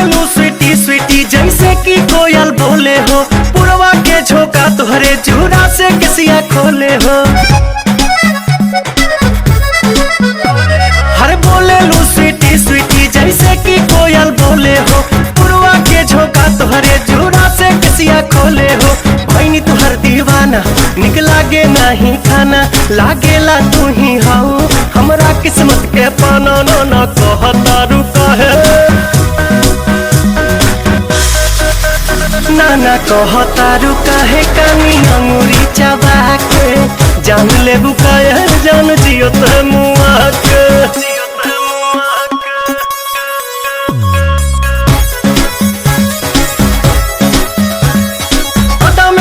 लू sweetie sweetie जैसे कि कोयल बोले हो, पुरवा के झोंका तुहरे चूड़ा से किसिया खोले हो। हर बोले लू स्वीटी स्वीटी जैसे कि कोयल बोले हो, पुरवा के झोंका तुहरे चूड़ा से किसिया खोले हो। भैनी तुहर दीवाना निक लागे नहीं खाना, लागेला तू ही हाउ हमरा किस्मत के पाना। ना कहता रुका है ना कहता रुका है, कानी अंगूरी चबा के जान ले बुकाया जान जियो ते मुआ के।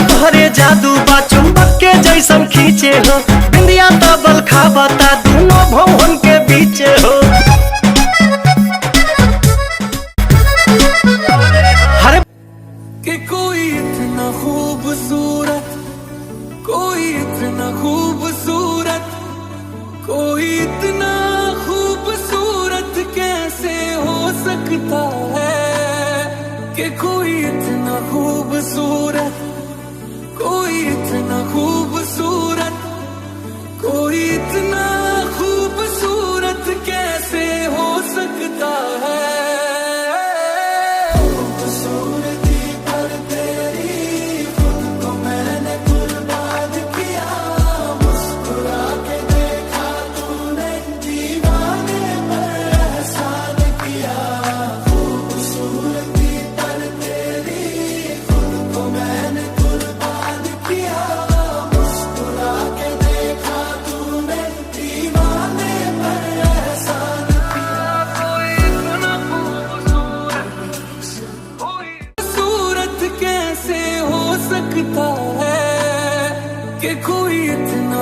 तोहरे जादू बा चुंबक के जैसन खींचे हो, बिंदिया तबल खाबता दोनों भवन के बीचे हो। हर कि कोई इतना खूबसूरत, कोई इतना खूबसूरत, कोई इतना खूबसूरत कैसे हो सकता है। कि कोई इतना खूबसूरत, कोई इतना खूबसूरत, कोई इतना खूबसूरत कैसे हो सकता है। खूबसूरती पर तेरी खुद को मैंने कुर्बान किया, मुस्कुरा के देखा तूने दीवाने पर एहसान किया। खूबसूरती पर तेरी खुद को मैंने कुर्बान किया, मुस्कुरा के देखा तूने दीवाने पर एहसान किया। कोई इतना खूबसूरत कैसे हो सकता है। कि कोई इतना